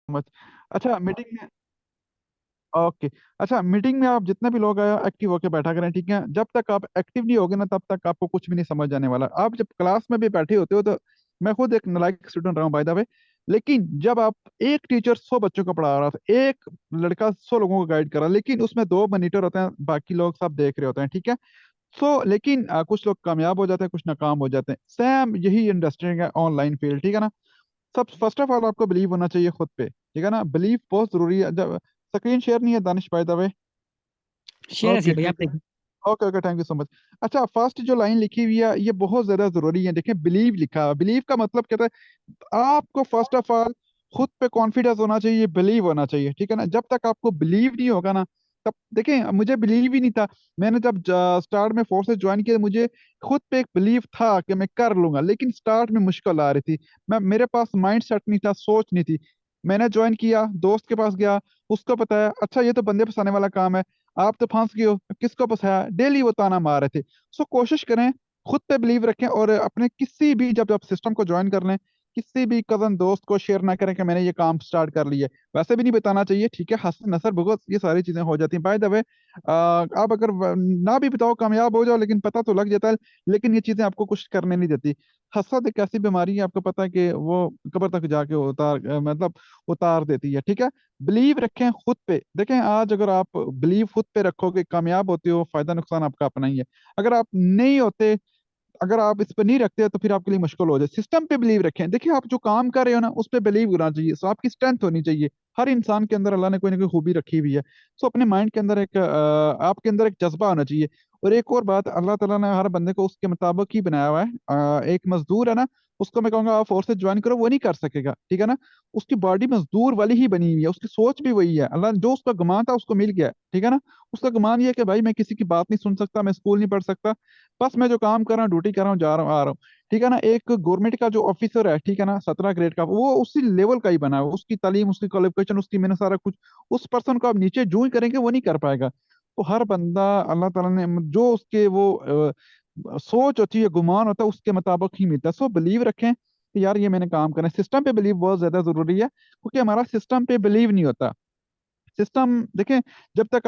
Much. अच्छा meeting में, okay, अच्छा मीटिंग में आप जितने भी लोग आए एक्टिव होके बैठा करें, ठीक है। जब तक आप एक्टिव नहीं होगे ना तब तक आपको कुछ भी नहीं समझ आने वाला। आप जब क्लास में भी बैठे होते हो तो, मैं खुद एक नालायक स्टूडेंट रहा हूँ बाय द वे, लेकिन जब आप, एक टीचर 100 बच्चों को पढ़ा रहा था, एक लड़का 100 लोगों को गाइड कर रहा, लेकिन उसमें दो मॉनिटर होते हैं, बाकी लोग सब देख रहे होते हैं, ठीक है। लेकिन कुछ लोग कामयाब हो जाते हैं, कुछ नाकाम हो जाते हैं। सेम यही इंडस्ट्री है ऑनलाइन फील्ड, ठीक है ना। सब फर्स्ट ऑफ ऑल आपको बिलीव होना चाहिए खुद पे, ठीक है ना। बिलीव बहुत जरूरी है। जब स्क्रीन शेयर नहीं है Danish by the way. Share है ओके सी भाई, आप ठीक है। देखिए। Okay okay, thank you so much. अच्छा, फर्स्ट जो लाइन लिखी हुई है ये बहुत ज्यादा जरूरी है। देखें, बिलीव लिखा है, बिलीव का मतलब कहता है आपको फर्स्ट ऑफ ऑल खुद पे कॉन्फिडेंस होना चाहिए, बिलीव होना चाहिए, ठीक है ना। जब तक आपको बिलीव नहीं होगा ना, तब देखें, मुझे बिलीव ही नहीं था। मैंने जब स्टार्ट में फोर्सेस ज्वाइन किया, मुझे खुद पे एक बिलीव था कि मैं कर लूंगा, लेकिन स्टार्ट में मुश्किल आ रही थी। मेरे पास माइंड सेट नहीं था, सोच नहीं थी। मैंने ज्वाइन किया, दोस्त के पास गया, उसको बताया, अच्छा ये तो बंदे फंसाने वाला काम है, आप तो फंस गए हो, किसको फंसाया, डेली वो ताना मार रहे थे। कोशिश करें, खुद पे बिलीव रखें, और अपने किसी भी, जब आप सिस्टम को ज्वाइन कर लें, किसी भी कजन दोस्त को शेयर ना करें कि मैंने ये काम स्टार्ट कर लिया है। वैसे भी नहीं बताना चाहिए, ठीक है, हंस नसर भुगत ये सारी चीजें हो जाती हैं बाय द वे। आप अगर ना भी बताओ, कामयाब हो जाओ, लेकिन पता तो लग जाता है। लेकिन ये चीजें आपको कुछ करने नहीं देती। हसद एक ऐसी बीमारी है, आपको पता है कि वो कब्र तक जाके मतलब उतार देती है, ठीक है। बिलीव रखें खुद पे। देखें, आज अगर आप बिलीव खुद पे रखोगे, कामयाब होते हो, फायदा नुकसान आपका अपना ही है। अगर आप नहीं होते, अगर आप इस पर नहीं रखते तो फिर आपके लिए मुश्किल हो जाए। सिस्टम पे बिलीव रखें। देखिए, आप जो काम कर रहे हो ना, उस पर बिलीव करना चाहिए। आपकी स्ट्रेंथ होनी चाहिए। हर इंसान के अंदर अल्लाह ने कोई ना कोई खूबी रखी हुई है। अपने माइंड के अंदर एक आपके अंदर एक जज्बा होना चाहिए। और एक और बात, अल्लाह ताला ने हर बंदे को उसके मुताबिक ही बनाया हुआ है। एक मजदूर है ना, उसको मैं कहूंगा आप फोर्सेज ज्वाइन करो, वो नहीं कर सकेगा, ठीक है ना। उसकी बॉडी मजदूर वाली ही बनी हुई है, उसकी सोच भी वही है। अल्लाह जो उसका गुमान था उसको मिल गया, ठीक है ना। उसका गुमान ये है कि भाई मैं किसी की बात नहीं सुन सकता, मैं स्कूल नहीं पढ़ सकता, बस मैं जो काम कर रहा हूँ, ड्यूटी कर रहा हूँ, जा रहा हूँ, आ रहा हूँ, ठीक है ना। एक गवर्नमेंट का जो ऑफिसर है, ठीक है ना, 17 ग्रेड का, वो उसी लेवल का ही बना है। उसकी तालीम, उसकी क्वालिफिकेशन, उसकी मैंने सारा कुछ, उस पर्सन को आप नीचे जो ही करेंगे वो नहीं कर पाएगा। तो हर बंदा, अल्लाह ताला ने जो उसके वो सोच होती है, गुमान होता है, उसके मुताबिक ही मिलता है। बिलीव रखें कि यार ये मैंने काम करना है। सिस्टम पे बिलीव बहुत ज्यादा जरूरी है, क्योंकि हमारा सिस्टम पे बिलीव नहीं होता। सिस्टम देखें, जब तक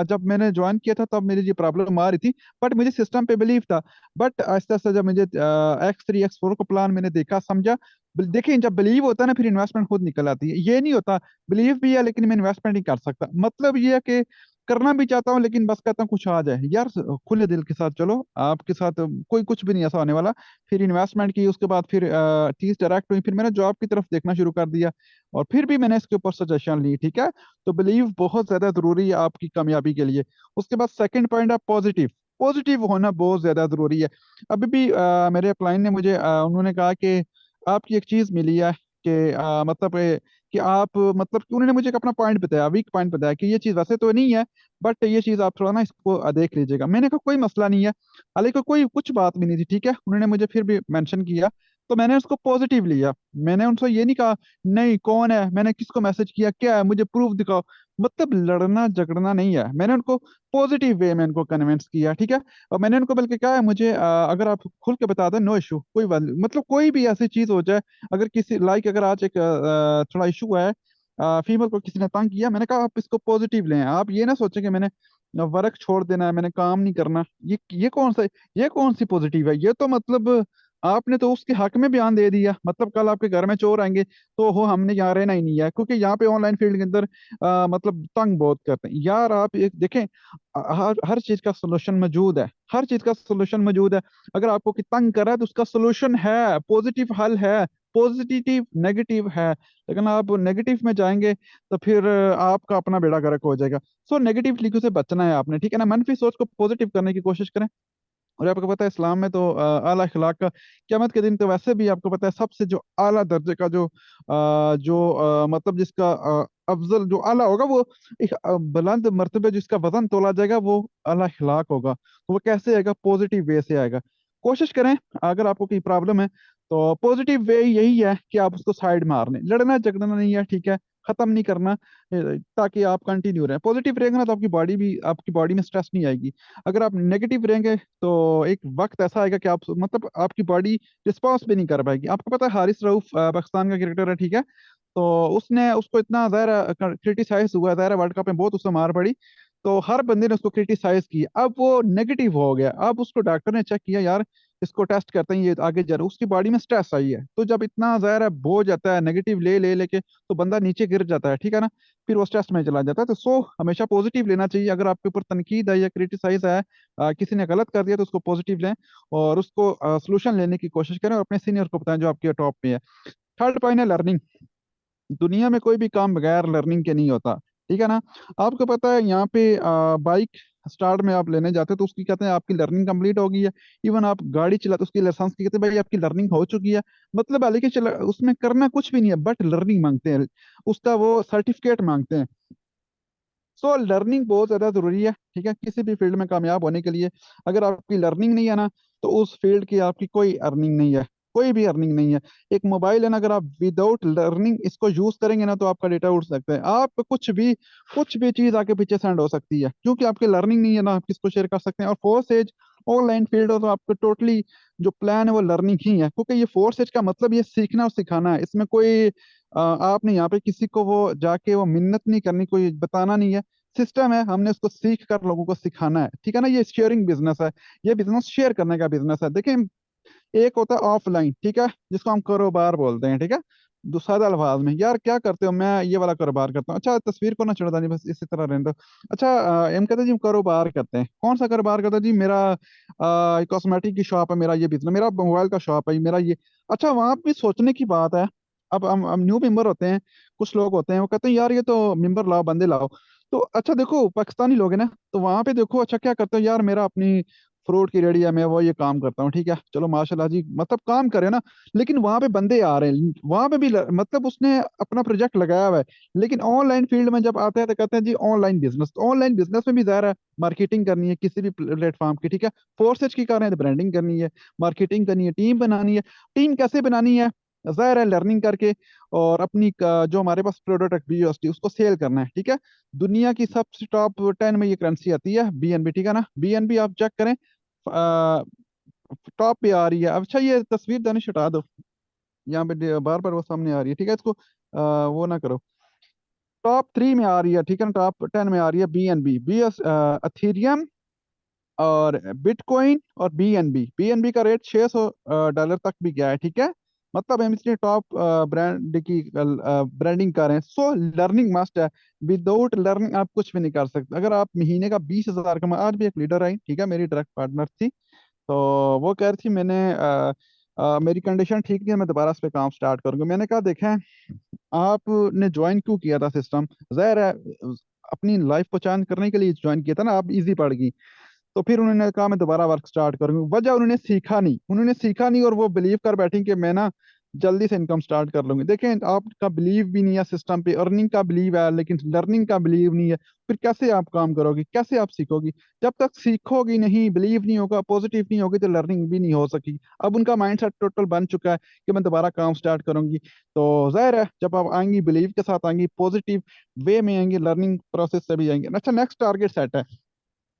जब मैंने ज्वाइन किया था तब मेरी ये प्रॉब्लम आ रही थी, बट मुझे सिस्टम पे बिलीव था। बट आहिस्ता आहिस्ता जब मुझे X3 X4 को प्लान मैंने देखा, समझा, देखिए, जब बिलीव होता है ना, फिर इन्वेस्टमेंट खुद निकल आती है। ये नहीं होता बिलीव भी है लेकिन मैं इन्वेस्टमेंट नहीं कर सकता, मतलब ये है कि करना भी चाहता हूँ लेकिन बस कहता हूँ कुछ आ जाए यार। खुले दिल के साथ चलो, आपके साथ कोई कुछ भी नहीं ऐसा होने वाला। फिर इन्वेस्टमेंट की, उसके बाद फिर चीज डायरेक्ट हुई, फिर मैंने जॉब की तरफ देखना शुरू कर दिया, और फिर भी मैंने इसके ऊपर सजेशन ली, ठीक है। तो बिलीव बहुत ज्यादा जरूरी है आपकी कामयाबी के लिए। उसके बाद सेकंड पॉइंट है पॉजिटिव। पॉजिटिव होना बहुत ज्यादा जरूरी है। अभी भी मेरे क्लाइंट ने मुझे उन्होंने कहा कि आपकी एक चीज मिली है कि मतलब कि आप, मतलब कि उन्होंने मुझे एक अपना पॉइंट बताया, वीक पॉइंट बताया कि ये चीज वैसे तो नहीं है, बट ये चीज आप थोड़ा ना इसको देख लीजिएगा। मैंने कहा कोई मसला नहीं है, हालांकि कोई कुछ बात भी नहीं थी, ठीक है। उन्होंने मुझे फिर भी मेंशन किया, तो मैंने उसको पॉजिटिव लिया। मैंने उनसे ये नहीं कहा नहीं कौन है, मैंने किसको मैसेज किया, क्या है, मुझे प्रूफ दिखाओ, मतलब लड़ना झगड़ना नहीं है। मैंने उनको पॉजिटिव वे में उनको कन्विंस किया, ठीक है। और मैंने उनको बल्कि कहा है मुझे अगर आप खुल के बता दें, नो इशू, कोई बात नहीं। मतलब कोई भी ऐसी चीज हो जाए, अगर किसी लाइक, अगर आज एक थोड़ा इशू है, फीमेल को किसी ने तंग किया, मैंने कहा आप इसको पॉजिटिव लें, आप ये ना सोचें कि मैंने वर्क छोड़ देना है, मैंने काम नहीं करना। ये कौन सी पॉजिटिव है, ये तो मतलब आपने तो उसके हक में बयान दे दिया। मतलब कल आपके घर में चोर आएंगे तो हो हमने यहाँ रहना ही नहीं है, क्योंकि यहाँ पे ऑनलाइन फील्ड के अंदर मतलब तंग बहुत करते हैं यार। आप एक देखें, हर हर चीज का सोल्यूशन मौजूद है, हर चीज का सोल्यूशन मौजूद है। अगर आपको कि तंग कर रहा है तो उसका सोल्यूशन है, पॉजिटिव हल है, पॉजिटिव नेगेटिव है। लेकिन आप नेगेटिव में जाएंगे तो फिर आपका अपना बेड़ा गर्क हो जाएगा। नेगेटिव लिखो से बचना है आपने, ठीक है ना। मनफी सोच को पॉजिटिव करने की कोशिश करें। और आपको पता है इस्लाम में तो आला अखलाक का, क़यामत के दिन तो वैसे भी आपको पता है सबसे जो आला दर्जे का मतलब जिसका अफजल जो आला होगा, वो एक बुलंद मर्तबे जिसका वजन तोला जाएगा, वो आला अखलाक होगा। तो वो कैसे आएगा, पॉजिटिव वे से आएगा। कोशिश करें, अगर आपको कोई प्रॉब्लम है तो पॉजिटिव वे यही है कि आप उसको साइड मारने, लड़ना झगड़ना नहीं है, ठीक है, खत्म नहीं करना, ताकि आप कंटिन्यू रहें। पॉजिटिव रहेंगे ना तो आपकी बॉडी में स्ट्रेस नहीं आएगी। अगर आप नेगेटिव रहेंगे तो एक वक्त ऐसा आएगा कि आप, मतलब आपकी बॉडी रिस्पॉन्स भी नहीं कर पाएगी। आपको पता है हारिस रऊफ पाकिस्तान का क्रिकेटर है, ठीक है। तो उसने उसको इतना ज़ाहिर क्रिटिसाइज हुआ, ज़ाहिर वर्ल्ड कप में बहुत उसको मार पड़ी। तो हर बंदे ने उसको क्रिटिसाइज किया, अब वो नेगेटिव हो गया। अब उसको डॉक्टर ने चेक किया, यार इसको टेस्ट करते हैं, ये आगे जा रहा है, उसकी बॉडी में स्ट्रेस आई है। तो जब इतना ज़ाहिर बोझ जाता है नेगेटिव ले ले लेके, तो बंदा नीचे गिर जाता है, ठीक है ना। फिर वो स्ट्रेस में चला जाता है। तो हमेशा पॉजिटिव लेना चाहिए। अगर आपके ऊपर तनकीद है या क्रिटिसाइज है, किसी ने गलत कर दिया, तो उसको पॉजिटिव लें और उसको सोल्यूशन लेने की कोशिश करें और अपने सीनियर को बताएं जो आपके टॉप पे है। थर्ड पॉइंट है लर्निंग। दुनिया में कोई भी काम बगैर लर्निंग के नहीं होता, ठीक है ना। आपको पता है यहाँ पे बाइक स्टार्ट में आप लेने जाते हो तो उसकी कहते हैं आपकी लर्निंग कंप्लीट हो गई है। इवन आप गाड़ी चलाते उसकी लाइसेंस की कहते हैं भाई आपकी लर्निंग हो चुकी है। मतलब हालांकि चला उसमें करना कुछ भी नहीं है, बट लर्निंग मांगते हैं, उसका वो सर्टिफिकेट मांगते हैं। सो लर्निंग बहुत ज्यादा जरूरी है, ठीक है, किसी भी फील्ड में कामयाब होने के लिए। अगर आपकी लर्निंग नहीं है ना, तो उस फील्ड की आपकी कोई अर्निंग नहीं है, कोई भी अर्निंग नहीं है। एक मोबाइल है ना, अगर आप विदाउट लर्निंग इसको यूज करेंगे ना, तो आपका डेटा उड़ सकता है, आप कुछ भी चीज आके पीछे सेंड हो सकती है, क्योंकि आपकी लर्निंग नहीं है ना, आप किसको शेयर कर सकते हैं। और फोर्स एज ऑनलाइन फील्ड हो तो आपको टोटली जो प्लान है वो लर्निंग ही है, क्योंकि ये फोर्स एज का मतलब ये सीखना और सिखाना है। इसमें कोई आपने यहाँ पे किसी को वो जाके वो मिन्नत नहीं करनी, कोई बताना नहीं है। सिस्टम है, हमने उसको सीख कर लोगों को सिखाना है, ठीक है ना। ये शेयरिंग बिजनेस है, ये बिजनेस शेयर करने का बिजनेस है। देखिए, एक होता है ऑफलाइन, ठीक है, जिसको हम कारोबार बोलते हैं, ठीक है। दूसरा अल्फाज में, यार क्या करते हो, मैं ये वाला कारोबार करता हूँ। अच्छा, तस्वीर को ना चढ़ा नहीं, बस इसी तरह रहने दो। अच्छा, हम कहते हैं जी हम कारोबार करते हैं, कौन सा कारोबार करते हैं जी, मेरा कॉस्मेटिक की शॉप है, मेरा ये बिजनेस, मेरा मोबाइल का शॉप है, मेरा ये। अच्छा, वहां भी सोचने की बात है। अब हम न्यू मेंबर होते हैं, कुछ लोग होते हैं वो कहते हैं यार ये तो मेंबर लाओ, बंदे लाओ। तो अच्छा देखो, पाकिस्तानी लोग हैं ना, तो वहां पे देखो, अच्छा क्या करते हो, यार मेरा अपनी फ्रूट की रेडी है, मैं वो ये काम करता हूँ, ठीक है, चलो माशाल्लाह जी, मतलब काम करे ना। लेकिन वहां पे बंदे आ रहे हैं, वहां पे भी मतलब उसने अपना प्रोजेक्ट लगाया हुआ है। लेकिन ऑनलाइन फील्ड में जब आते हैं तो कहते हैं जी ऑनलाइन बिजनेस, तो ऑनलाइन बिजनेस में भी ज़ाहिर है मार्केटिंग करनी है किसी भी प्लेटफॉर्म की, ठीक है। फोर्सेज की कर रहे हैं तो ब्रांडिंग करनी है, मार्केटिंग करनी है, टीम बनानी है। टीम कैसे बनानी है, ज़ाहिर है लर्निंग करके, और अपनी जो हमारे पास प्रोडक्ट BUSD उसको सेल करना है, ठीक है। दुनिया की सबसे टॉप 10 में ये करेंसी आती है BNB, ठीक है ना। BNB आप चेक करें, टॉप पे आ रही है। अच्छा, ये तस्वीर दानिश हटा दो, यहाँ पे बार बार वो सामने आ रही है, ठीक है, इसको वो ना करो। टॉप 3 में आ रही है, ठीक है ना, टॉप 10 में आ रही है BNB, अथीरियम और बिटकॉइन और BNB का रेट $600 तक भी गया है, ठीक है। मतलब हम इसलिए टॉप ब्रांड की ब्रांडिंग कर रहे हैं। सो लर्निंग मस्ट है, विदाउट लर्निंग आप कुछ भी नहीं कर सकते। अगर आप महीने का 20,000 कमा, आज भी एक लीडर आई, ठीक है, मेरी डायरेक्ट पार्टनर थी, तो वो कह रही थी मैंने मेरी कंडीशन ठीक नहीं है, मैं दोबारा इस पे काम स्टार्ट करूंगा। मैंने कहा देखें, आपने ज्वाइन क्यों किया था सिस्टम, जाहिर है अपनी लाइफ को चेंज करने के लिए ज्वाइन किया था ना, आप इजी पड़ गई। तो फिर उन्होंने कहा मैं दोबारा वर्क स्टार्ट करूंगी, वजह उन्होंने सीखा नहीं और वो बिलीव कर बैठी कि मैं ना जल्दी से इनकम स्टार्ट कर लूंगी। देखें, आपका बिलीव भी नहीं है सिस्टम पे, अर्निंग का बिलीव है लेकिन लर्निंग का बिलीव नहीं है, फिर कैसे आप काम करोगी, कैसे आप सीखोगी। जब तक सीखोगी नहीं, बिलीव नहीं होगा, पॉजिटिव नहीं होगी, तो लर्निंग भी नहीं हो सकी। अब उनका माइंडसेट टोटल बन चुका है कि मैं दोबारा काम स्टार्ट करूंगी। तो जाहिर है जब आप आएंगी, बिलीव के साथ आएंगी, पॉजिटिव वे में आएंगी, लर्निंग प्रोसेस से भी आएंगे। अच्छा, नेक्स्ट टारगेट सेट है।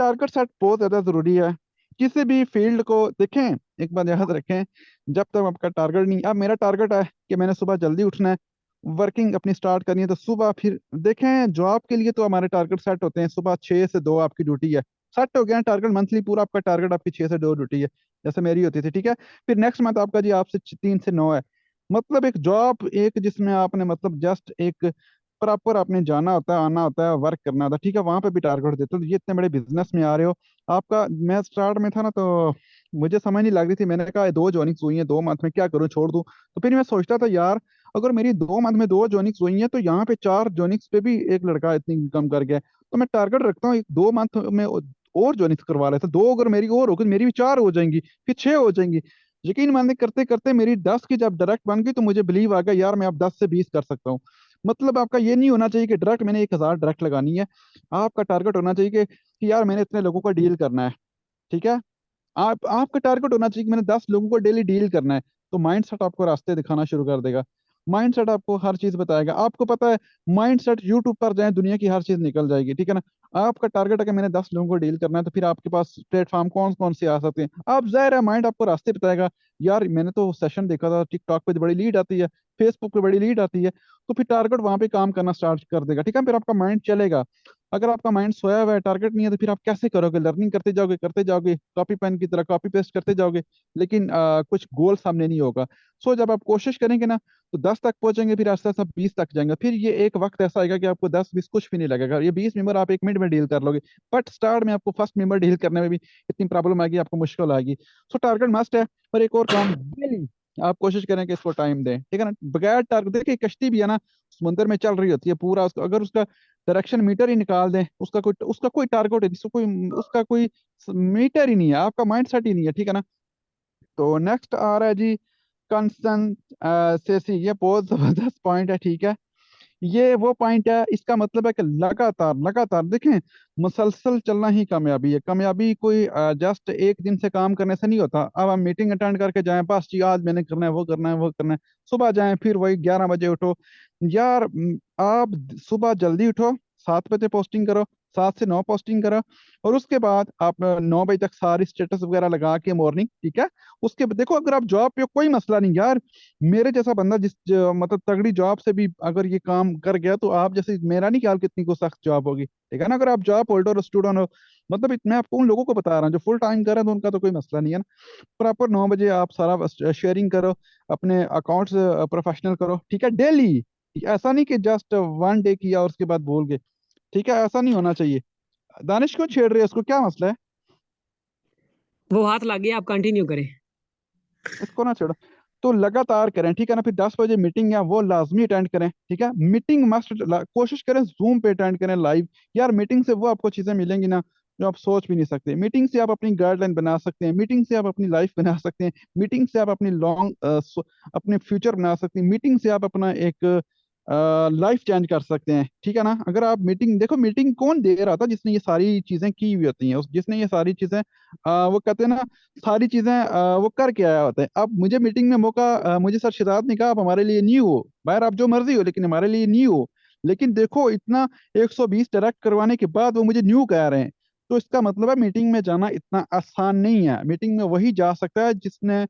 टारगेट सेट बहुत ज्यादा जरूरी है, किसी भी फील्ड को देखें। एक बात याद रखें, जब तक आपका टारगेट नहीं, अब मेरा टारगेट है कि मैंने सुबह जल्दी उठना है, वर्किंग अपनी स्टार्ट करनी है, तो सुबह फिर देखें, जॉब के लिए तो हमारे टारगेट सेट होते हैं, सुबह 6 से 2 आपकी ड्यूटी है, सेट हो गया टारगेट मंथली पूरा, आपका टारगेट आपकी 6 से 2 ड्यूटी है, जैसे मेरी होती थी, ठीक है। फिर नेक्स्ट मंथ आपका जी आपसे 3 से 9 है। मतलब एक जॉब, एक जिसमें आपने मतलब जस्ट एक प्रॉपर आपने जाना होता है, आना होता है, वर्क करना होता है, ठीक है, वहां पे भी टारगेट देते हो। तो ये इतने बड़े बिजनेस में आ रहे हो, आपका, मैं स्टार्ट में था ना, तो मुझे समझ नहीं लग रही थी, मैंने कहा 2 जॉइनिंग्स हुई हैं 2 मंथ में, क्या करूं, छोड़ दूं। तो फिर मैं सोचता था यार, अगर मेरी 2 मंथ में 2 जॉइनिंग्स हुई हैं, तो यहाँ पे 4 जॉइनिंग्स पे भी एक लड़का इतनी इनकम कर गया है। तो मैं टारगेट रखता हूँ 2 मंथ में और जॉइनिंग्स करवा लेता, दो अगर मेरी और होगी, मेरी भी 4 हो जाएंगी, फिर 6 हो जाएंगी। यकीन मानने करते करते मेरी 10 की जब डायरेक्ट बन गई, तो मुझे बिलीव आ गया यार मैं अब 10 से 20 कर सकता हूँ। मतलब आपका ये नहीं होना चाहिए कि डायरेक्ट मैंने 1,000 डायरेक्ट लगानी है। आपका टारगेट होना चाहिए कि यार मैंने इतने लोगों का डील करना है, ठीक है। आपका टारगेट होना चाहिए कि मैंने 10 लोगों को डेली डील करना है। तो माइंड सेट आपको रास्ते दिखाना शुरू कर देगा। माइंड सेट आपको हर चीज बताएगा। आपको पता है, माइंड सेट यूट्यूब पर जाए दुनिया की हर चीज निकल जाएगी, ठीक है ना। आपका टारगेट है कि मैंने 10 लोगों को डील करना है, तो फिर आपके पास प्लेटफॉर्म कौन कौन से आ सकते हैं, आप जाहिर है माइंड आपको रास्ते बताएगा। यार मैंने तो सेशन देखा था टिकटॉक पे बड़ी लीड आती है, फेसबुक पे बड़ी लीड आती है, तो फिर टारगेट वहां पे काम करना स्टार्ट कर देगा, ठीक है। फिर आपका माइंड चलेगा। अगर आपका माइंड सोया हुआ है, टारगेट नहीं है, तो फिर आप कैसे करोगे? लर्निंग करते जाओगे कॉपी पेन की तरह कॉपी पेस्ट करते जाओगे, लेकिन कुछ गोल सामने नहीं होगा। सो जब आप कोशिश करेंगे ना, तो 10 तक पहुंचेंगे, फिर आस्ते आस्ते 20 तक जाएंगे, फिर ये एक वक्त ऐसा आएगा कि आपको 10 20 कुछ भी नहीं लगेगा, ये 20 मेंबर आप 1 मिनट में डील कर लोगे। बट स्टार्ट में आपको फर्स्ट मेंबर डील करने में भी इतनी प्रॉब्लम आएगी, आपको मुश्किल आएगी। सो टारगेट मस्ट है। पर एक और काम, डेली आप कोशिश करें कि इसको टाइम दें, ठीक है ना। बगैर टारगेट, देखिए कश्ती भी है ना, समुद्र में चल रही होती है पूरा, उसको अगर उसका डायरेक्शन मीटर ही निकाल दें, उसका कोई टारगेट है, उसका कोई मीटर ही नहीं है, आपका माइंड सेट ही नहीं है, ठीक है ना। तो नेक्स्ट आ रहा है जी, कंसिस्टेंसी। ये बहुत जबरदस्त पॉइंट है, ठीक है। ये वो पॉइंट है, इसका मतलब है कि लगातार लगातार देखें, मुसलसल चलना ही कामयाबी है। कामयाबी कोई जस्ट एक दिन से काम करने से नहीं होता। अब हम मीटिंग अटेंड करके जाएं, बस जी आज मैंने करना है, वो करना है, वो करना है, सुबह जाएं फिर वही 11 बजे उठो। यार आप सुबह जल्दी उठो, 7 बजे पोस्टिंग करो, 7 से 9 पोस्टिंग करो, और उसके बाद आप 9 बजे तक सारी स्टेटस वगैरह लगा के मॉर्निंग, ठीक है। उसके बाद देखो, अगर आप जॉब पे हो, कोई मसला नहीं यार। मेरे जैसा बंदा मतलब तगड़ी जॉब से भी अगर ये काम कर गया, तो आप जैसे, मेरा नहीं ख्याल कितनी को सख्त जॉब होगी, ठीक है ना। अगर आप जॉब होल्डर और स्टूडेंट हो, मतलब मैं आपको उन लोगों को बता रहा हूँ जो फुल टाइम कर रहे हैं, तो उनका तो कोई मसला नहीं है ना। प्रॉपर 9 बजे आप सारा शेयरिंग करो, अपने अकाउंट्स प्रोफेशनल करो, ठीक है, डेली। ऐसा नहीं कि जस्ट 1 डे किया और उसके बाद भूल गए, ठीक है, ऐसा नहीं होना चाहिए। दानिश क्यों छेड़ रहे हैं, उसको क्या मसला है? वो हाथ लग गया, आप कंटिन्यू करें। इसको ना छेड़ो। तो लगातार करें, ठीक है ना। फिर 10 बजे मीटिंग है, वो लाजमी अटेंड करें, ठीक है। मीटिंग मस्ट, कोशिश करें जूम पे अटेंड करें लाइव। यार मीटिंग से वो आपको चीजें मिलेंगी ना, जो आप सोच भी नहीं सकते। मीटिंग से आप अपनी गाइडलाइन बना सकते हैं, मीटिंग से आप अपनी लाइफ बना सकते हैं, मीटिंग से आप अपनी अपने फ्यूचर बना सकते हैं, मीटिंग से आप अपना एक लाइफ चेंज कर सकते हैं, ठीक है ना। अगर आप मीटिंग देखो, मीटिंग कौन दे रहा था? जिसने ये सारी चीजें की हुई होती हैं, जिसने ये सारी चीजें वो कहते हैं ना, सारी चीजें वो करके आया होता है। अब मुझे मीटिंग में मौका, मुझे सर शिदात ने कहा आप हमारे लिए न्यू हो, बाहर आप जो मर्जी हो, लेकिन हमारे लिए न्यू हो। लेकिन देखो, इतना 120 डायरेक्ट करवाने के बाद वो मुझे न्यू कह रहे हैं। तो इसका मतलब है मीटिंग में जाना इतना आसान नहीं है। मीटिंग में वही जा सकता है जिसने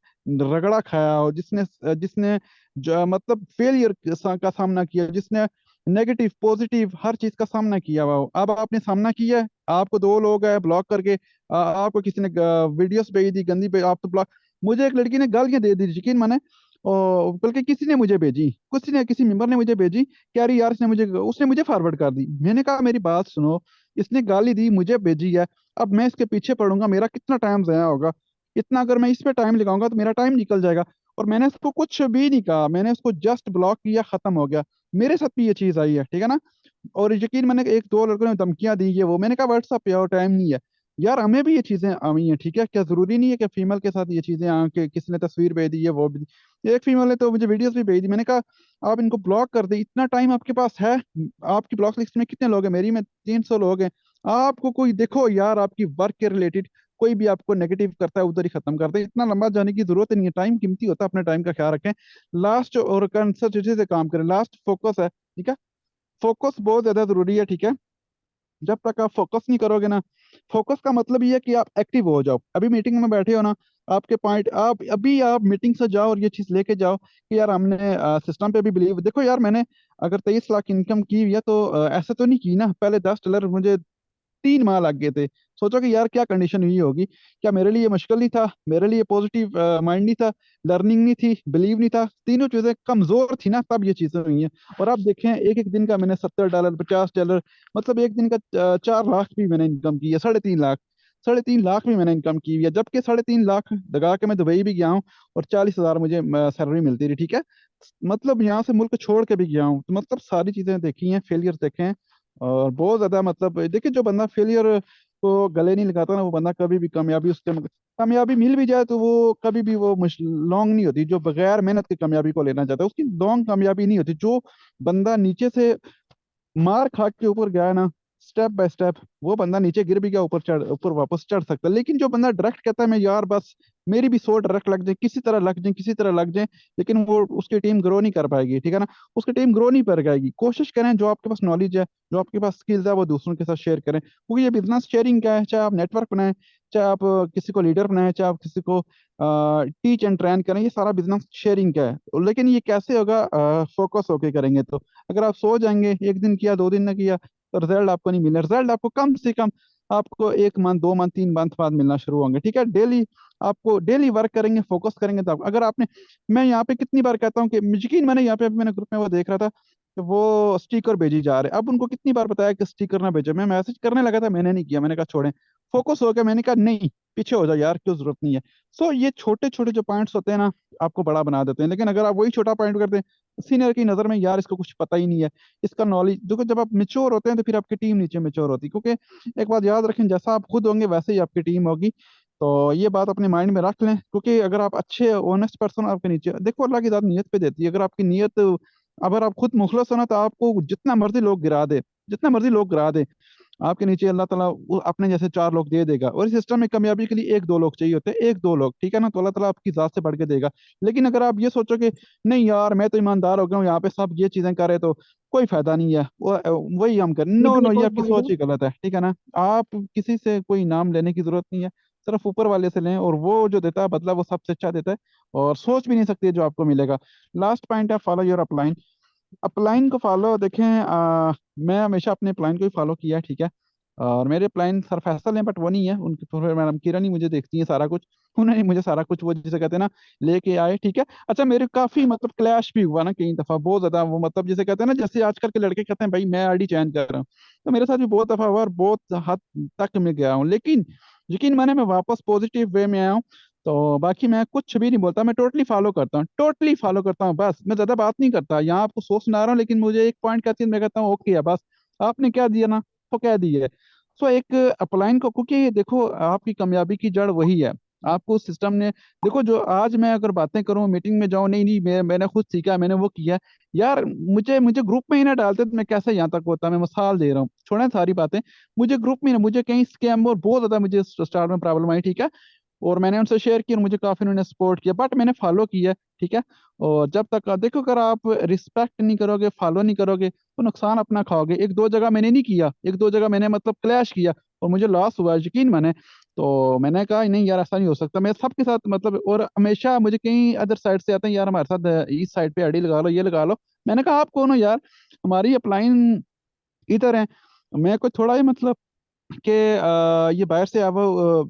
रगड़ा खाया हो, जिसने जिसने मतलब फेलियर का सामना किया, जिसने नेगेटिव पॉजिटिव हर चीज का सामना किया हुआ हो। अब आपने सामना किया है, आपको 2 लोग है ब्लॉक करके, आपको किसी ने वीडियोस भेज दी गंदी पे, आप तो ब्लॉक। मुझे एक लड़की ने गालियां दे दी, यकीन माने। और बल्कि किसी ने मुझे भेजी, किसी मेंबर ने मुझे भेजी कि अरे यार, उसने मुझे फॉरवर्ड कर दी। मैंने कहा मेरी बात सुनो, इसने गाली दी, मुझे भेजी है, अब मैं इसके पीछे पड़ूंगा, मेरा कितना टाइम ज़ाया होगा। इतना अगर मैं इस पे टाइम लगाऊंगा तो मेरा टाइम निकल जाएगा। और मैंने उसको कुछ भी नहीं कहा, मैंने उसको जस्ट ब्लॉक किया, खत्म हो गया। मेरे साथ भी ये चीज आई है, ठीक है ना। और यकीन, मैंने एक दो लड़कों ने धमकियां दी, ये वो, मैंने कहा व्हाट्सअप पे आओ, टाइम नहीं है। यार हमें भी ये चीजें आई हैं, ठीक है। क्या जरूरी नहीं है कि फीमेल के साथ ये चीजें आके किसी ने तस्वीर भेज दी है, वो भी एक फीमेल ने तो मुझे वीडियोस भी भेज दी। मैंने कहा आप इनको ब्लॉक कर दे, इतना टाइम आपके पास है। आपकी ब्लॉक लिस्ट में कितने लोग हैं? मेरी में 300 लोग हैं। आपको कोई देखो यार, आपकी वर्क के रिलेटेड कोई भी आपको नेगेटिव करता है, उधर ही खत्म कर दे। इतना लंबा जाने की जरूरत नहीं है, टाइम कीमती होता है, अपने टाइम का ख्याल रखें। लास्ट और कंसिस्टेंसी से काम करें, लास्ट फोकस है, ठीक है। फोकस बहुत ज्यादा जरूरी है, ठीक है। जब तक आप फोकस नहीं करोगे ना, फोकस का मतलब ये है कि आप एक्टिव हो जाओ। अभी मीटिंग में बैठे हो ना, आपके पॉइंट, आप मीटिंग से जाओ और ये चीज लेके जाओ कि यार हमने सिस्टम पे भी बिलीव, देखो यार मैंने अगर 23 लाख इनकम की हुई है, तो ऐसे तो नहीं की ना, पहले $10 मुझे 3 माह लग गए थे। सोचो कि यार क्या कंडीशन हुई होगी। क्या मेरे लिए मुश्किल नहीं था? मेरे लिए पॉजिटिव माइंड नहीं था? लर्निंग नहीं थी? बिलीव नहीं था? तीनों चीजें कमजोर थी ना, तब ये चीजें हुई हैं। और आप देखें, एक एक दिन का मैंने $70 $50, मतलब एक दिन का 4 लाख भी मैंने इनकम की है, 3.5 लाख, 3.5 लाख भी मैंने इनकम की हुई है। जबकि 3.5 लाख लगा के मैं दुबई भी गया हूँ, और 40,000 मुझे सैलरी मिलती रही, ठीक है। मतलब यहाँ से मुल्क छोड़ के भी गया हूँ, तो मतलब सारी चीजें देखी हैं, फेलियर देखे हैं। और बहुत ज्यादा, मतलब देखिए, जो बंदा फेलियर को गले नहीं लगाता ना, वो बंदा कभी भी कामयाबी, उसके कामयाबी मिल भी जाए तो वो कभी भी वो लॉन्ग नहीं होती। जो बगैर मेहनत की कामयाबी को लेना चाहता है, उसकी लॉन्ग कामयाबी नहीं होती। जो बंदा नीचे से मार खा के ऊपर गया है ना, स्टेप बाय स्टेप वो बंदा नीचे गिर भी गया, ऊपर वापस चढ़ सकता है। लेकिन जो बंदा डायरेक्ट कहता है मैं यार बस मेरी भी 100 डायरेक्ट लग जाए, किसी तरह लग जाए, किसी तरह लग जाए, लेकिन वो उसकी टीम ग्रो नहीं कर पाएगी, ठीक है ना। उसकी टीम ग्रो नहीं कर पाएगी। कोशिश करें जो आपके पास नॉलेज है, जो आपके पास स्किल्स है, वो दूसरों के साथ शेयर करें, क्योंकि ये बिजनेस शेयरिंग क्या है, चाहे आप नेटवर्क बनाएं, चाहे आप किसी को लीडर बनाएं, चाहे आप किसी को टीच एंड ट्रेन करें, ये सारा बिजनेस शेयरिंग का है। लेकिन ये कैसे होगा, फोकस होके करेंगे तो। अगर आप सो जाएंगे, एक दिन किया, 2 दिन ना किया, तो रिजल्ट आपको नहीं मिले। रिजल्ट आपको कम से कम आपको 1 मंथ, 2 मंथ, 3 मंथ बाद मिलना शुरू होंगे, ठीक है। डेली आपको डेली वर्क करेंगे, फोकस करेंगे, तो अगर आपने, मैं यहाँ पे कितनी बार कहता हूँ कि यकीन, मैंने यहाँ पे मैंने ग्रुप में वो देख रहा था कि वो स्टिकर भेजी जा रहे, अब उनको कितनी बार बताया कि स्टिकर ना भेजो, मैं मैसेज करने लगा था, मैंने नहीं किया, मैंने कहा छोड़ें, फोकस हो गया, मैंने कहा नहीं, पीछे हो जाओ यार, क्यों, जरूरत नहीं है। सो ये छोटे छोटे जो पॉइंट्स होते हैं ना, आपको बड़ा बना देते हैं। लेकिन अगर आप वही छोटा पॉइंट करते हैं सीनियर की नजर में, यार इसको कुछ पता ही नहीं है, इसका नॉलेज देखो, जब आप मेच्योर होते हैं तो फिर आपकी टीम नीचे मेच्योर होती है, क्योंकि एक बात याद रखें, जैसा आप खुद होंगे वैसे ही आपकी टीम होगी। तो ये बात अपने माइंड में रख लें, क्योंकि अगर आप अच्छे ऑनेस्ट पर्सन आपके नीचे, देखो अल्लाह की दाद नियत पे देती है। अगर आपकी नियत, अगर आप खुद मुखलस हो ना, तो आपको जितना मर्जी लोग गिरा दे, जितना मर्जी लोग गिरा दे, आपके नीचे अल्लाह ताला अपने जैसे 4 लोग दे देगा। और इस सिस्टम में कामयाबी के लिए 1-2 लोग चाहिए होते हैं, 1-2 लोग, ठीक है ना, तो अल्लाह ताला आपकी जात से बढ़ के देगा। लेकिन अगर आप ये सोचो कि नहीं यार मैं तो ईमानदार हो गया हूँ, यहाँ पे सब ये चीजें करे, तो कोई फायदा नहीं है, वही हम करें, नो लेकिन नो, एक ये और आपकी पॉइंट सोच है। ही गलत है, ठीक है ना। आप किसी से कोई नाम लेने की जरूरत नहीं है, सिर्फ ऊपर वाले से लें, और वो जो देता है बदला वो सबसे अच्छा देता है, और सोच भी नहीं सकती है जो आपको मिलेगा। लास्ट पॉइंट है, फॉलो योर अपलाइन। अपलाइन को फॉलो, देखें, मैं हमेशा अपने अपलाइन को ही फॉलो किया है, ठीक है। और मेरे अपलाइन सर फैसल हैं, बट वो नहीं है, उनकी फिर मैडम किरण ही मुझे देखती है सारा कुछ, उन्होंने मुझे सारा कुछ वो जिसे कहते हैं ना लेके आए, ठीक है। अच्छा, मेरे काफी मतलब क्लैश भी हुआ ना कई दफा, बहुत ज्यादा, वो मतलब जिसे कहते हैं ना, जैसे आजकल के लड़के कहते हैं भाई मैं आईडी चेंज कर रहा हूँ, तो मेरे साथ भी बहुत दफा हुआ, और बहुत हद तक मैं गया हूँ। लेकिन यकीन माने, मैं वापस पॉजिटिव वे में आया हूँ। तो बाकी मैं कुछ भी नहीं बोलता, मैं टोटली फॉलो करता हूँ, टोटली फॉलो करता हूँ, बस मैं ज्यादा बात नहीं करता। यहाँ आपको सोच सुना रहा हूँ, लेकिन मुझे एक पॉइंट कहती है, मैं कहता हूँ ओके है, बस आपने क्या दिया ना, तो कह दी है। सो एक अपलाइन को, क्योंकि देखो आपकी कामयाबी की जड़ वही है, आपको सिस्टम ने, देखो जो आज मैं अगर बातें करूं, मीटिंग में जाऊं, नहीं नहीं मैंने खुद सीखा, मैंने वो किया, यार मुझे मुझे ग्रुप में ही ना डालते तो मैं कैसे यहाँ तक होता, मैं मिसाल दे रहा हूँ, छोड़ें सारी बातें। मुझे ग्रुप में ना, मुझे कहीं स्कैम और बहुत ज्यादा मुझे स्टार्ट में प्रॉब्लम आई, ठीक है। और मैंने उनसे शेयर किया और मुझे काफी उन्होंने सपोर्ट किया, बट मैंने फॉलो किया, ठीक है। और जब तक देखो, अगर आप रिस्पेक्ट नहीं करोगे, फॉलो नहीं करोगे, तो नुकसान अपना खाओगे। 1-2 जगह मैंने नहीं किया, 1-2 जगह मैंने मतलब क्लैश किया, और मुझे लॉस हुआ, यकीन माने। तो मैंने कहा नहीं यार, ऐसा नहीं हो सकता, मैं सबके साथ मतलब, और हमेशा मुझे कई अदर साइड से आते हैं, यार हमारे साथ इस साइड पे आईडी लगा लो, ये लगा लो। मैंने कहा आप कौन हो यार, हमारी अपलाइन इधर है। मैं कोई थोड़ा ही मतलब कि ये बाहर से अब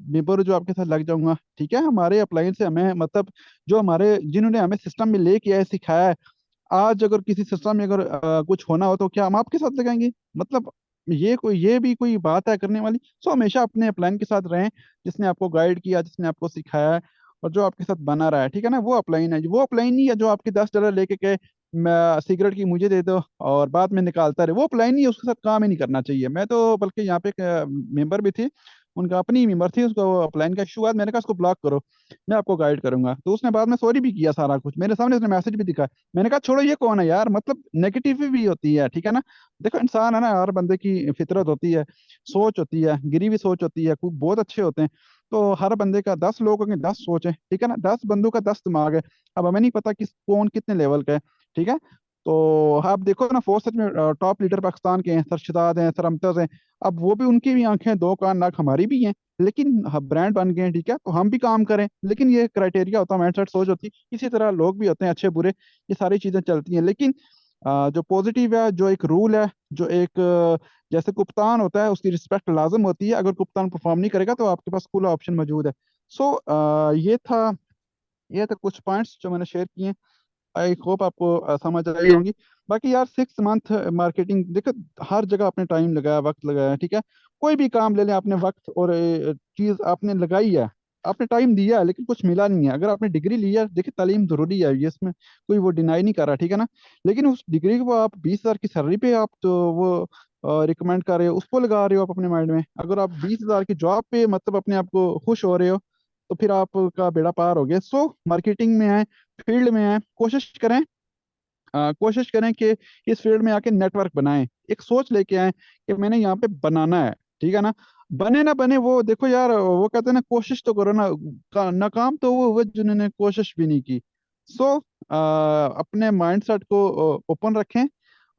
मेंबर जो आपके साथ लग जाऊंगा, ठीक है। हमारे अपलाइन से हमें मतलब, जो हमारे जिन्होंने हमें सिस्टम में लेके आए, सिखाया है, आज अगर किसी सिस्टम में अगर कुछ होना हो तो क्या हम आपके साथ लगाएंगे, मतलब ये भी कोई बात है करने वाली। सो हमेशा अपने अपलाइन के साथ रहें, जिसने आपको गाइड किया, जिसने आपको सिखाया है, और जो आपके साथ बना रहा है, ठीक है ना, वो अपलाइन है। वो अपलाइन नहीं है जो आपके $10 लेके के मैं सिगरेट की मुझे दे दो और बाद में निकालता रहे, वो अपलाइन नहीं है, उसके साथ काम ही नहीं करना चाहिए। मैं तो बल्कि यहाँ पे एक मेंबर भी थी, उनका अपनी मेंबर थी, उसको अपलाइन का इशू हुआ, मैंने कहा उसको ब्लॉक करो, मैं आपको गाइड करूंगा। तो उसने बाद में सॉरी भी किया, सारा कुछ मेरे सामने, उसने मैसेज भी दिखा। मैंने कहा छोड़ो, ये कौन है यार, मतलब नेगेटिव भी होती है, ठीक है ना। देखो इंसान है ना, हर बंदे की फितरत होती है, सोच होती है, गिरी हुई सोच होती है, कुछ बहुत अच्छे होते हैं। तो हर बंदे का 10 लोगों की 10 सोच है, ठीक है ना, 10 बंदों का 10 दिमाग है। अब हमें नहीं पता किस कौन कितने लेवल का है, ठीक है। तो आप देखो ना, फोर्थ सच में टॉप लीडर पाकिस्तान के हैं, सर शहजाद हैं, सर मुमताज हैं। अब वो भी, उनकी भी आंखें, 2 कान नाक हमारी भी हैं, लेकिन ब्रांड बन गए हैं, ठीक है, तो हम भी काम करें। लेकिन ये क्राइटेरिया होता है, माइंडसेट, सोच होती है। इसी तरह लोग भी होते हैं अच्छे बुरे, ये सारी चीजें चलती हैं। लेकिन जो पॉजिटिव है, जो एक रूल है, जो एक जैसे कप्तान होता है, उसकी रिस्पेक्ट लाजम होती है, अगर कप्तान परफॉर्म नहीं करेगा तो आपके पास खुला ऑप्शन मौजूद है। सो ये था कुछ पॉइंट्स जो मैंने शेयर किए। आई होप आपको समझ आई होंगी। बाकी यार 6 मंथ मार्केटिंग, देखो हर जगह आपने टाइम लगाया, वक्त लगाया, ठीक है। कोई भी काम ले लें, आपने वक्त और चीज आपने लगाई है, आपने टाइम दिया है, लेकिन कुछ मिला नहीं है। अगर आपने डिग्री ली है, देखिए तालीम जरूरी है, ये इसमें कोई वो डिनाई नहीं कर रहा, ठीक है ना। लेकिन उस डिग्री को आप 20,000 की सैलरी पे आप तो वो रिकमेंड कर रहे हो, उसको लगा रहे हो आप अपने माइंड में। अगर आप 20,000 की जॉब पे मतलब अपने आप को खुश हो रहे हो, तो फिर आपका बेड़ा पार हो गया। सो मार्केटिंग में आए, फील्ड में आए, कोशिश करें कोशिश करें कि इस फील्ड में आके नेटवर्क बनाएं, एक सोच लेके आए कि मैंने यहाँ पे बनाना है, ठीक है ना। बने ना बने वो देखो यार, वो कहते हैं ना, कोशिश तो करो ना, नाकाम तो वो हुए जिन्होंने कोशिश भी नहीं की। सो अपने माइंडसेट को ओपन रखें,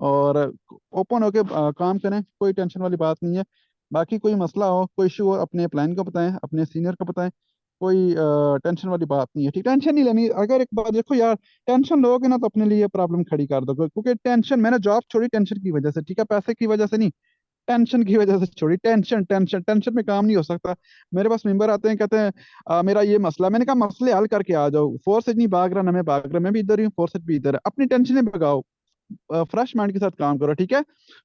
और ओपन होके काम करें, कोई टेंशन वाली बात नहीं है। बाकी कोई मसला हो, कोई इशू हो, अपने प्लान को बताएं, अपने सीनियर को बताएं, कोई टेंशन वाली बात नहीं है, ठीक। टेंशन नहीं लेनी। अगर एक बात देखो यार, टेंशन लोगे ना तो अपने लिए प्रॉब्लम खड़ी कर दोगे, क्योंकि टेंशन, मैंने जॉब छोड़ी टेंशन की वजह से, ठीक है, पैसे की वजह से नहीं, टेंशन की वजह से छोड़ी। टेंशन टेंशन टेंशन में काम नहीं हो सकता। मेरे पास मेंबर आते हैं, कहते हैं मेरा ये मसला", मैंने कहा मसले हल करके आ जाओ, फोर्स नहीं भाग रहा ना मैं भाग रहा, मैं भी इधर ही हूँ, फोर्स भी इधर है, अपनी टेंशन भगाओ, फ्रेश माइंड के साथ काम करो, ठीक है।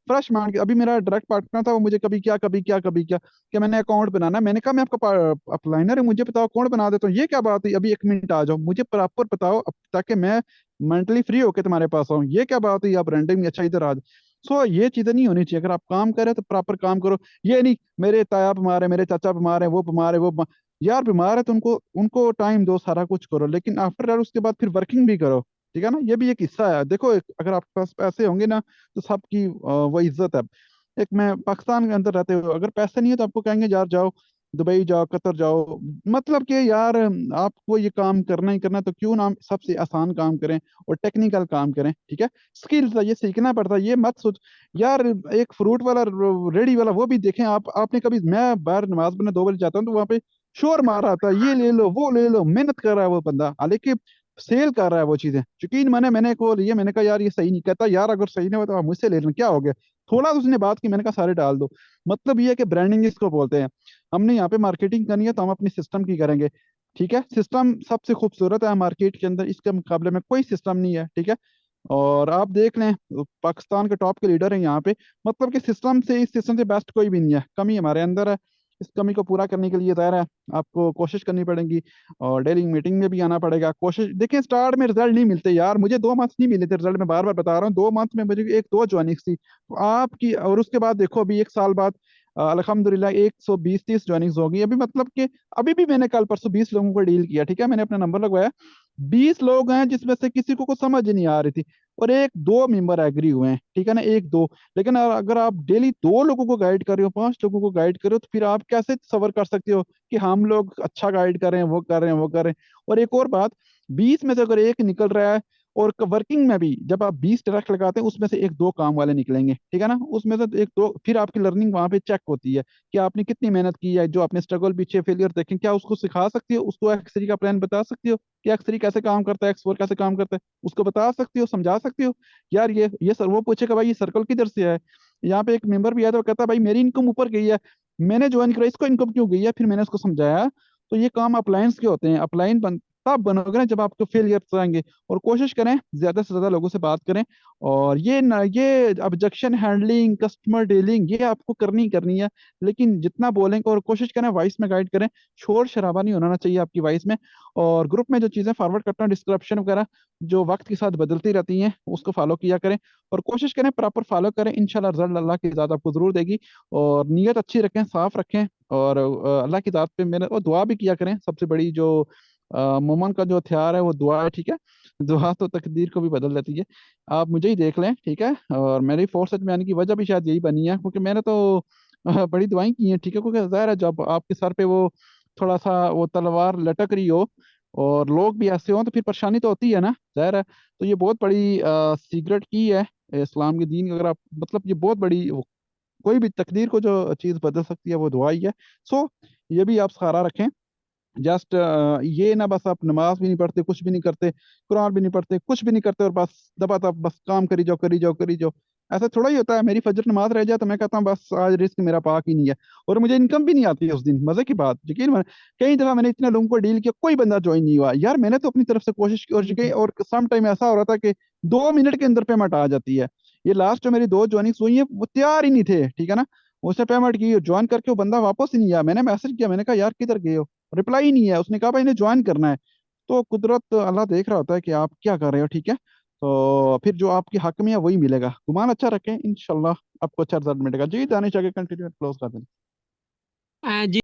फ्रेश माइंड, अभी मेरा डायरेक्ट पार्टनर था, वो मुझे कभी क्या कभी क्या कभी क्या, कि मैंने अकाउंट बनाना है, मैंने कहा मैं आपका अपलाइनर है, मुझे बताओ अकाउंट बना देता हूँ, ये क्या बात है, अभी 1 मिनट आ जाओ, मुझे प्रॉपर बताओ ताकि मैं मेंटली फ्री होके तुम्हारे पास आऊँ, ये क्या बात है, आप रैंडम अच्छा इधर आ जाओ। सो ये चीजें नहीं होनी चाहिए, अगर आप काम करें तो प्रॉपर काम करो। ये नहीं मेरे ताया बीमार है, मेरे चाचा बीमार है, वो बीमार है, यार बीमार है तो उनको उनको टाइम दो, सारा कुछ करो, लेकिन आफ्टर उसके बाद फिर वर्किंग भी करो, ठीक है ना। ये भी एक हिस्सा है, देखो अगर आपके पास पैसे होंगे ना तो सबकी वो इज्जत है। एक मैं पाकिस्तान के अंदर रहते हुए, अगर पैसे नहीं है तो आपको कहेंगे यार जाओ दुबई जाओ, कतर जाओ, मतलब कि यार आपको ये काम करना ही करना, तो क्यों ना हम सबसे आसान काम करें और टेक्निकल काम करें, ठीक है। स्किल्स है, ये सीखना पड़ता है, ये मत सोच यार। एक फ्रूट वाला, रेडी वाला, वो भी देखें आप, आपने कभी, मैं बाहर नमाज पढ़ने 2 बजे जाता हूँ तो वहां पे शोर मार रहा था, ये ले लो वो ले लो, मेहनत कर रहा है वो बंदा, हालांकि सेल कर रहा है वो चीजें। यकीन माने मैंने को लिए, मैंने कहा यार ये सही नहीं, कहता यार अगर सही नहीं हो तो आप मुझसे ले लेना, क्या हो गया, थोड़ा तो उसने बात की, मैंने कहा सारे डाल दो। मतलब ये है कि ब्रांडिंग इसको बोलते हैं। हमने यहाँ पे मार्केटिंग करनी है तो हम अपनी सिस्टम की करेंगे, ठीक है। सिस्टम सबसे खूबसूरत है मार्केट के अंदर, इसके मुकाबले में कोई सिस्टम नहीं है, ठीक है। और आप देख लें, पाकिस्तान के टॉप के लीडर हैं यहाँ पे, मतलब कि सिस्टम से, इस सिस्टम से बेस्ट कोई भी नहीं है, कमी हमारे अंदर है। इस कमी को पूरा करने के लिए ज़ाहिर है आपको कोशिश करनी पड़ेगी, और डेली मीटिंग में भी आना पड़ेगा। कोशिश देखिए, स्टार्ट में रिजल्ट नहीं मिलते यार, मुझे 2 मंथ नहीं मिले थे रिजल्ट, मैं बार बार बता रहा हूँ, 2 मंथ में मुझे एक दो ज्वाइनिंग थी, तो आपकी, और उसके बाद देखो अभी 1 साल बाद अल्हम्दुलिल्लाह 120-130 ज्वाइनिंग्स होगी अभी, मतलब कि अभी भी मैंने कल परसों 20 लोगों को डील किया, ठीक है, मैंने अपना नंबर लगवाया। 20 लोग हैं जिसमें से किसी को कुछ समझ ही नहीं आ रही थी, और एक दो मेंबर एग्री हुए हैं, ठीक है ना, एक दो। लेकिन अगर आप डेली 2 लोगों को गाइड कर रहे हो, 5 लोगों को गाइड कर रहे हो, तो फिर आप कैसे सबर कर सकते हो कि हम लोग अच्छा गाइड कर रहे हैं, वो कर रहे हैं, वो कर रहे हैं। और एक और बात, 20 में से अगर एक निकल रहा है, और वर्किंग में भी जब आप 20 ट्रक लगाते हैं, उसमें से एक दो काम वाले निकलेंगे, ठीक है ना, उसमें से एक दो, फिर आपकी लर्निंग वहां पे चेक होती है कि आपने कितनी मेहनत की है, जो आपने स्ट्रगल पीछे फेलियर देखें, क्या उसको सिखा सकती हो, उसको एक्स3 का प्लान बता सकती हो कि एक्स3 कैसे काम करता है, एक्स4 कैसे काम करता है, उसको बता सकती हो, समझा सकती हो। यार ये सर, वो पूछेगा भाई ये सर्कल किधर से है। यहाँ पे एक मेंबर भी आया तो कहता भाई मेरी इनकम ऊपर गई है, मैंने ज्वाइन करा, इसको इनकम क्यों गई है, फिर मैंने उसको समझाया। तो ये काम अपलायंस के होते हैं, अपलाइन तब बनोगे ना जब आपको फेलियर आएंगे। और कोशिश करें ज्यादा से ज्यादा लोगों से बात करें, और ये ऑब्जेक्शन हैंडलिंग, कस्टमर डीलिंग, ये आपको करनी ही करनी है। लेकिन जितना बोलेंगे, और कोशिश करें वॉइस में गाइड करें, शोर शराबा नहीं होना चाहिए आपकी वॉइस में। और ग्रुप में जो चीज़ें फॉरवर्ड करता हूँ, डिस्क्रिप्शन वगैरह जो वक्त के साथ बदलती रहती हैं, उसको फॉलो किया करें, और कोशिश करें प्रॉपर फॉलो करें, इंशाल्लाह रिजल्ट अल्लाह की ज़ात आपको ज़रूर देगी। और नीयत अच्छी रखें, साफ रखें, और अल्लाह की ज़ात पे मेरे, और दुआ भी किया करें, सबसे बड़ी जो मोमन का जो हथियार है वो दुआ है, ठीक है। दुआ तो तकदीर को भी बदल देती है। आप मुझे ही देख लें, ठीक है, और मेरी फोर्सेज में आने की वजह भी शायद यही बनी है, क्योंकि मैंने तो बड़ी दुआएं की हैं, ठीक है, क्योंकि ज़ाहिर है जब आपके सर पे वो थोड़ा सा वो तलवार लटक रही हो, और लोग भी ऐसे हों, तो फिर परेशानी तो होती है ना, जाहिर है। तो ये बहुत बड़ी सीक्रेट की है इस्लाम के दीन की, अगर आप, मतलब ये बहुत बड़ी कोई भी तकदीर को जो चीज़ बदल सकती है वो दुआ ही है। सो ये भी आप सहारा रखें। जस्ट ये ना बस आप नमाज भी नहीं पढ़ते, कुछ भी नहीं करते, कुरान भी नहीं पढ़ते, कुछ भी नहीं करते, और बस दबा दब बस काम करी जाओ करी जाओ करी जाओ। ऐसा थोड़ा ही होता है, मेरी फजर नमाज रह जाए तो मैं कहता हूँ बस आज रिस्क मेरा पाक ही नहीं है, और मुझे इनकम भी नहीं आती है उस दिन। मजे की बात, यकीन माने कई दफा मैंने इतने लोगों को डील किया, कोई बंदा ज्वाइन नहीं हुआ यार, मैंने तो अपनी तरफ से कोशिश की, और सम टाइम ऐसा हो रहा था कि 2 मिनट के अंदर पेमेंट आ जाती है। ये लास्ट जो मेरी 2 ज्वाइनिंग हुई है, वो तैयार ही नहीं थे, ठीक है ना। उसने पेमेंट की, ज्वाइन करके वो बंदा वापस ही नहीं आया, मैंने मैसेज किया, मैंने कहा यार किधर गए हो, रिप्लाई ही नहीं है। उसने कहा भाई इन्हें ज्वाइन करना है। तो कुदरत, अल्लाह देख रहा होता है कि आप क्या कर रहे हो, ठीक है। तो फिर जो आपके हक में है वही मिलेगा, गुमान अच्छा रखें, इंशाल्लाह आपको अच्छा रिजल्ट मिलेगा। जी दानिश, आगे कंटिन्यू क्लोज कर दें। जी